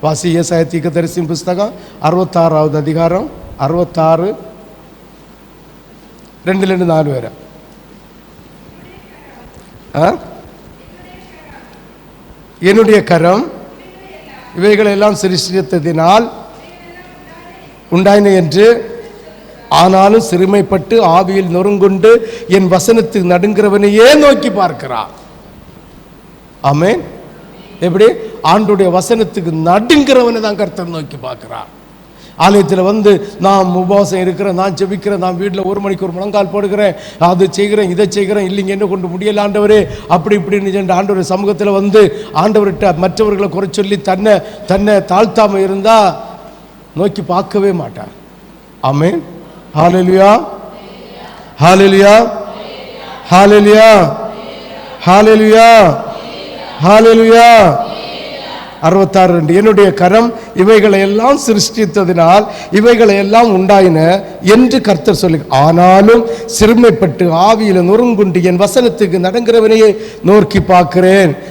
வாசி ஏசாயா தீர்க்கதரிசியின் புஸ்தகம் 66வது அதிகாரம் 66 2-4 வரை. என்னுடைய கரம் இவைகளெல்லாம் சிருஷ்டித்ததினால் உண்டாயின என்று, ஆனாலும் சிறுமைப்பட்டு ஆவியில் நொறுங்குண்டு என் வசனத்துக்கு நடுங்கிறவனையே நோக்கி பார்க்கிறார். ஆமென். எப்படி? ஆண்டுடைய வசனத்துக்கு நடுங்கிறவனை தான் கர்த்தர் நோக்கி பார்க்கிறார். ஆலயத்தில் வந்து நான் உபவாசம் இருக்கிறேன், நான் ஜெபிக்கிறேன், நான் வீட்டில் 1 மணிக்கு ஒரு முழங்கால் போடுகிறேன், அது செய்கிறேன், இதை செய்கிறேன், இல்லைங்க என்ன கொண்டு முடியல ஆண்டவரே அப்படி இப்படின்னு ஆண்டவர் சமூகத்தில் வந்து ஆண்டவர்கிட்ட மற்றவர்களை குறை சொல்லி தன்னை தாழ்த்தாமல் இருந்தால் நோக்கி பார்க்கவே மாட்டார். ஆமென். ஹல்லேலூயா, ஹல்லேலூயா, ஹல்லேலூயா, ஹல்லேலூயா, ஹல்லேலூயா. 66:2 என்னுடைய கரம் இவைகளை எல்லாம் சிருஷ்டித்ததினால் இவைகளை எல்லாம் உண்டாயின என்று கர்த்தர் சொல்லி, ஆனாலும் சிறுமைப்பட்டு ஆவியில் நொறுங்குண்டு என் வசனத்துக்கு நடங்கிறவனையே நோக்கி பார்க்கிறேன்.